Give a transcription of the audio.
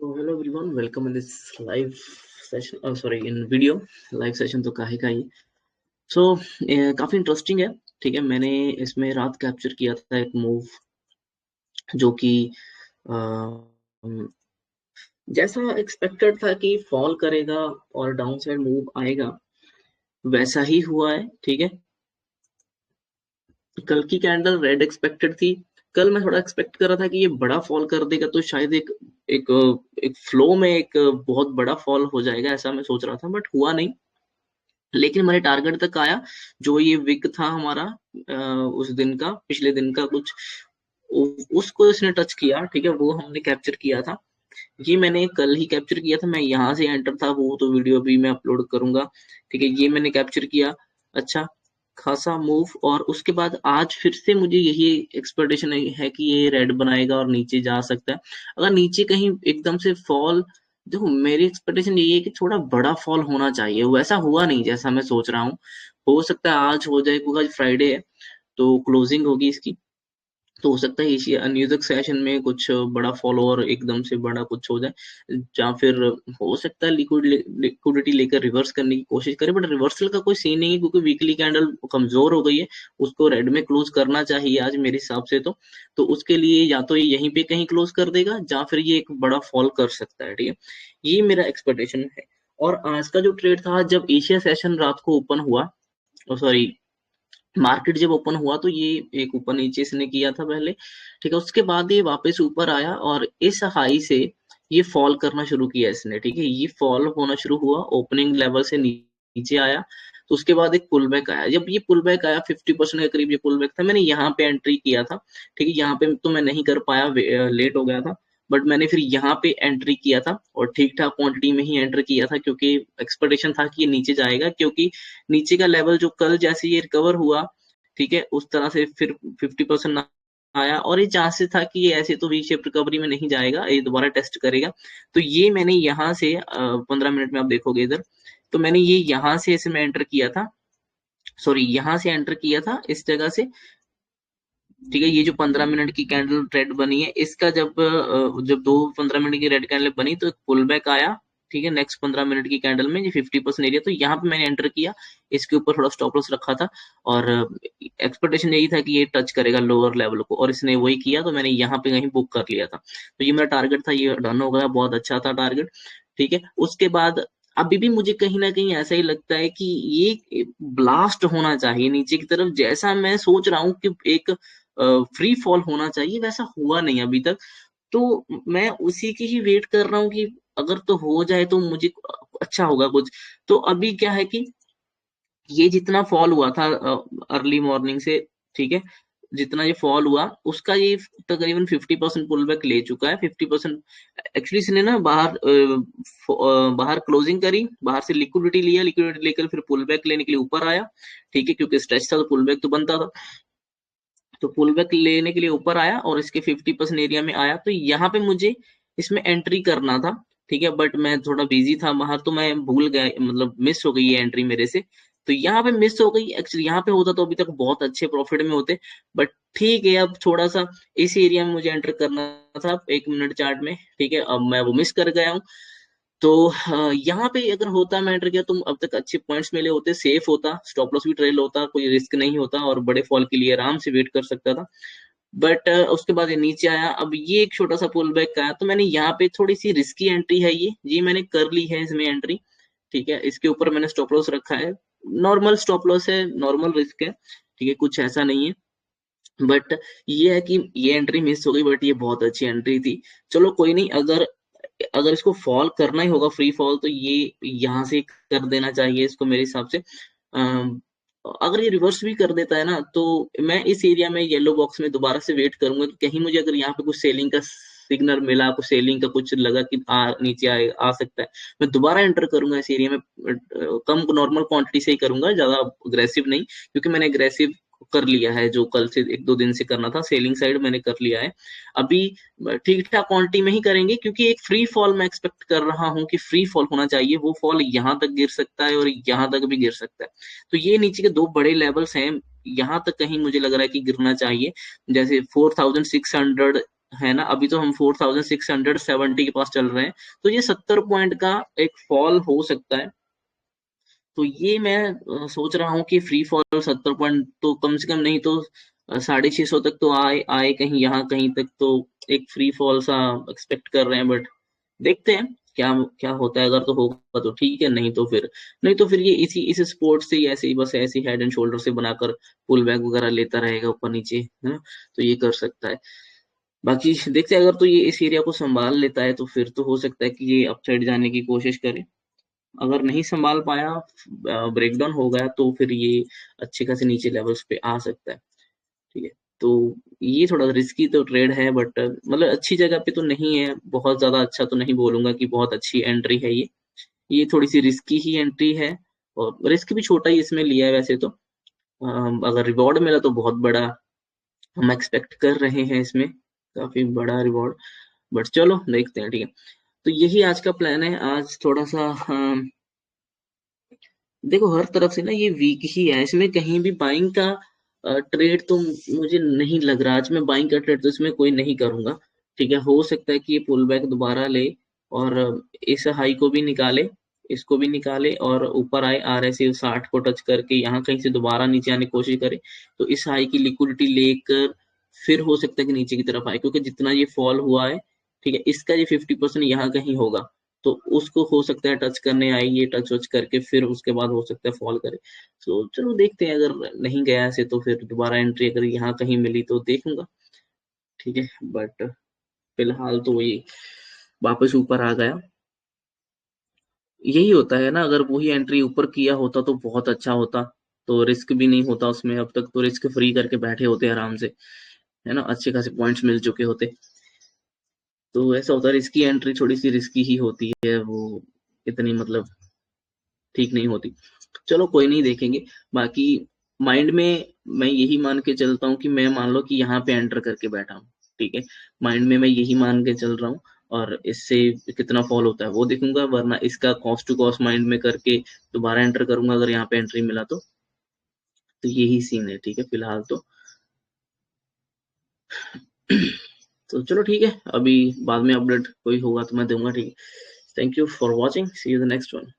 So hello everyone, welcome in this live session. Sorry, in video live session तो काहे का ही. So काफी interesting है. ठीक है, मैंने इसमें रात कैप्चर किया था एक मूव जो कि अम, जैसा एक्सपेक्टेड था कि फॉल करेगा और डाउन साइड मूव आएगा, वैसा ही हुआ है. ठीक है, कल की कैंडल रेड एक्सपेक्टेड थी. कल मैं थोड़ा एक्सपेक्ट कर रहा था कि ये बड़ा फॉल कर देगा तो शायद एक एक फ्लो में एक बहुत बड़ा फॉल हो जाएगा, ऐसा मैं सोच रहा था, बट हुआ नहीं. लेकिन हमारे टारगेट तक आया, जो ये विक था हमारा उस दिन का, पिछले दिन का कुछ, उसको इसने टच किया. ठीक है, वो हमने कैप्चर किया था. ये मैंने कल ही कैप्चर किया था. मैं यहाँ से एंटर था, वो तो वीडियो भी मैं अपलोड करूंगा. ठीक है, ये मैंने कैप्चर किया. अच्छा खासा मूव, और उसके बाद आज फिर से मुझे यही एक्सपेक्टेशन है कि ये रेड बनाएगा और नीचे जा सकता है. अगर नीचे कहीं एकदम से फॉल, देखो मेरी एक्सपेक्टेशन यही है कि थोड़ा बड़ा फॉल होना चाहिए. वैसा हुआ नहीं जैसा मैं सोच रहा हूँ. हो सकता है आज हो जाए, क्योंकि आज फ्राइडे है तो क्लोजिंग होगी इसकी. तो हो सकता है इसी न्यूज़ सेशन में कुछ बड़ा फॉलोअर एकदम से बड़ा कुछ हो जाए, या फिर हो सकता है लिक्विडिटी लेकर रिवर्स करने की कोशिश करे. बट रिवर्सल का कोई सीन नहीं है, क्योंकि वीकली कैंडल कमजोर हो गई है. उसको रेड में क्लोज करना चाहिए आज मेरे हिसाब से. तो उसके लिए या तो ये यहीं पे कहीं क्लोज कर देगा, या फिर ये एक बड़ा फॉल कर सकता है. ठीक है, ये मेरा एक्सपेक्टेशन है. और आज का जो ट्रेड था, जब एशिया सेशन रात को ओपन हुआ, सॉरी मार्केट जब ओपन हुआ, तो ये एक ऊपर नीचे इसने किया था पहले. ठीक है, उसके बाद ये वापस ऊपर आया और इस हाई से ये फॉल करना शुरू किया इसने. ठीक है, ये फॉल होना शुरू हुआ, ओपनिंग लेवल से नीचे आया. तो उसके बाद एक पुल बैक आया. जब ये पुल बैक आया 50% के करीब ये पुल बैक था, मैंने यहाँ पे एंट्री किया था. ठीक है, यहाँ पे तो मैं नहीं कर पाया, लेट हो गया था. बट मैंने फिर यहाँ पे एंट्री किया था और ठीक ठाक क्वांटिटी में ही एंटर किया था, क्योंकि एक्सपेक्टेशन था कि ये नीचे जाएगा. क्योंकि नीचे का लेवल जो कल जैसे ये रिकवर हुआ, ठीक है, उस तरह से फिर 50% आया, और ये चांसेस था कि ये ऐसे तो वी शेप रिकवरी में नहीं जाएगा, ये दोबारा टेस्ट करेगा. तो ये मैंने यहाँ से 15 मिनट में आप देखोगे इधर, तो मैंने ये यहाँ से इसमें एंटर किया था. सॉरी, यहाँ से एंटर किया था इस जगह से. ठीक है, ये जो 15 मिनट की कैंडल रेड बनी है, इसका जब दो 15 मिनट की रेड कैंडल बनी तो एक पुल बैक आया. ठीक है, नेक्स्ट 15 मिनट की कैंडल में ये 50% एरिया, तो यहाँ पे मैंने एंटर किया. इसके ऊपर थोड़ा स्टॉप लॉस रखा था, और एक्सपेक्टेशन यही था कि ये टच करेगा लोअर लेवल को, और इसने वही किया. तो मैंने यहाँ पे कहीं बुक कर लिया था. तो ये मेरा टारगेट था, ये डन हो गया, बहुत अच्छा था टारगेट. ठीक है, उसके बाद अभी भी मुझे कहीं ना कहीं ऐसा ही लगता है कि ये ब्लास्ट होना चाहिए नीचे की तरफ, जैसा मैं सोच रहा हूँ कि एक फ्री फॉल होना चाहिए, वैसा हुआ नहीं अभी तक. तो मैं उसी की ही वेट कर रहा हूँ कि अगर तो हो जाए तो मुझे अच्छा होगा कुछ. तो अभी क्या है कि ये जितना फॉल हुआ था अर्ली मॉर्निंग से, ठीक है, जितना ये फॉल हुआ उसका ये तकरीबन 50% पुल बैक ले चुका है. 50% एक्चुअली इसने ना बाहर क्लोजिंग करी, बाहर से लिक्विडिटी लिया, लिक्विडिटी लेकर फिर पुल बैक लेने के लिए ऊपर आया. ठीक है, क्योंकि स्ट्रेच था तो पुल बैक तो बनता था. तो पुल बैक लेने के लिए ऊपर आया और इसके 50% एरिया में आया. तो यहाँ पे मुझे इसमें एंट्री करना था. ठीक है, बट मैं थोड़ा बिजी था बाहर, तो मैं भूल गया, मतलब मिस हो गई ये एंट्री मेरे से. तो यहाँ पे मिस हो गई. एक्चुअली यहाँ पे होता तो अभी तक बहुत अच्छे प्रॉफिट में होते. बट ठीक है, अब थोड़ा सा इस एरिया में मुझे एंटर करना था 1 मिनट चार्ट में. ठीक है, अब मैं वो मिस कर गया हूँ. तो यहाँ पे अगर होता मैं एंटर किया, तो अब तक अच्छे पॉइंट्स मिले होते, सेफ होता, स्टॉप लॉस भी ट्रेल होता, कोई रिस्क नहीं होता, और बड़े फॉल के लिए आराम से वेट कर सकता था. बट उसके बाद ये नीचे आया. अब ये एक छोटा सा पुल बैक आया, तो मैंने यहाँ पे थोड़ी सी रिस्की एंट्री है, ये मैंने कर ली है इसमें एंट्री. ठीक है, इसके ऊपर मैंने स्टॉप लॉस रखा है. नॉर्मल स्टॉप लॉस है, नॉर्मल रिस्क है. ठीक है, कुछ ऐसा नहीं है. बट ये है कि ये एंट्री मिस हो गई, बट ये बहुत अच्छी एंट्री थी. चलो कोई नहीं, अगर अगर इसको फॉल करना ही होगा, फ्री फॉल, तो ये यहाँ से कर देना चाहिए इसको मेरे हिसाब से. अगर ये रिवर्स भी कर देता है ना, तो मैं इस एरिया में येलो बॉक्स में दोबारा से वेट करूंगा कि कहीं मुझे अगर यहाँ पे कुछ सेलिंग का सिग्नल मिला, कुछ सेलिंग का कुछ लगा कि नीचे आ सकता है, मैं दोबारा एंटर करूंगा इस एरिया में. कम नॉर्मल क्वांटिटी से ही करूंगा, ज्यादा अग्रेसिव नहीं, क्योंकि मैंने अग्रेसिव कर लिया है, जो कल से 1-2 दिन से करना था, सेलिंग साइड मैंने कर लिया है. अभी ठीक ठाक क्वांटिटी में ही करेंगे, क्योंकि एक फ्री फॉल मैं एक्सपेक्ट कर रहा हूँ कि फ्री फॉल होना चाहिए. वो फॉल यहाँ तक गिर सकता है और यहाँ तक भी गिर सकता है. तो ये नीचे के दो बड़े लेवल्स हैं, यहाँ तक कहीं मुझे लग रहा है कि गिरना चाहिए. जैसे 4600 है ना, अभी तो हम 4670 के पास चल रहे हैं, तो ये 70 पॉइंट का एक फॉल हो सकता है। तो ये मैं सोच रहा हूँ कि फ्री फॉल 70 पॉइंट तो कम से कम नहीं तो 650 तक तो आए आए कहीं यहाँ कहीं तक तो एक फ्री फॉल सा एक्सपेक्ट कर रहे हैं, बट देखते हैं क्या क्या होता है। अगर तो होगा तो ठीक है, नहीं तो फिर ये इस स्पोर्ट से ही ऐसे ही बस ऐसे हेड एंड शोल्डर से बनाकर पुल बैक वगैरह लेता रहेगा ऊपर नीचे, है ना, तो ये कर सकता है। बाकी देखते हैं, अगर तो ये इस एरिया को संभाल लेता है तो फिर तो हो सकता है कि ये अपसाइड जाने की कोशिश करे। अगर नहीं संभाल पाया, ब्रेकडाउन हो गया, तो फिर ये अच्छे खासे नीचे लेवल्स पे आ सकता है। ठीक है, तो ये थोड़ा रिस्की तो ट्रेड है, बट मतलब अच्छी जगह पे तो नहीं है, बहुत ज्यादा अच्छा तो नहीं बोलूंगा कि बहुत अच्छी एंट्री है ये थोड़ी सी रिस्की ही एंट्री है, और रिस्क भी छोटा ही इसमें लिया है वैसे तो। अगर रिवॉर्ड मिला तो बहुत बड़ा हम एक्सपेक्ट कर रहे हैं इसमें, काफी बड़ा रिवॉर्ड, बट चलो देखते हैं। ठीक है, तो यही आज का प्लान है। आज थोड़ा सा देखो हर तरफ से ना ये वीक ही है, इसमें कहीं भी बाइंग का ट्रेड तो मुझे नहीं लग रहा। आज मैं बाइंग का ट्रेड तो इसमें कोई नहीं करूंगा। ठीक है, हो सकता है कि ये पुल बैक दोबारा ले और इस हाई को भी निकाले, इसको भी निकाले और ऊपर आए RSI 60 को टच करके यहाँ कहीं से दोबारा नीचे आने की कोशिश करे, तो इस हाई की लिक्विडिटी लेकर फिर हो सकता है कि नीचे की तरफ आए, क्योंकि जितना ये फॉल हुआ है, ठीक है, इसका ये 50% यहाँ कहीं होगा, तो उसको हो सकता है टच करने आई, ये टच वच करके फिर उसके बाद हो सकता है फॉल करे। तो चलो देखते हैं, अगर नहीं गया ऐसे तो फिर दोबारा एंट्री अगर यहाँ कहीं मिली तो देखूंगा। ठीक है, बट फिलहाल तो ये वापस ऊपर आ गया। यही होता है ना, अगर वही एंट्री ऊपर किया होता तो बहुत अच्छा होता, तो रिस्क भी नहीं होता उसमें, अब तक तो रिस्क फ्री करके बैठे होते आराम से, है ना, अच्छे खासे पॉइंट्स मिल चुके होते। तो ऐसा होता है, रिस्की एंट्री थोड़ी सी रिस्की ही होती है, वो इतनी मतलब ठीक नहीं होती। चलो कोई नहीं, देखेंगे। बाकी माइंड में मैं यही मान के चलता हूँ कि मैं मान लो कि यहाँ पे एंटर करके बैठा हूँ, ठीक है, माइंड में मैं यही मान के चल रहा हूँ, और इससे कितना फॉल होता है वो देखूंगा, वरना इसका कॉस्ट टू कॉस्ट माइंड में करके दोबारा एंटर करूंगा अगर यहाँ पे एंट्री मिला तो यही सीन है। ठीक है, फिलहाल तो तो चलो ठीक है, अभी बाद में अपडेट कोई होगा तो मैं दूंगा। ठीक है, thank you for watching, see you the next one.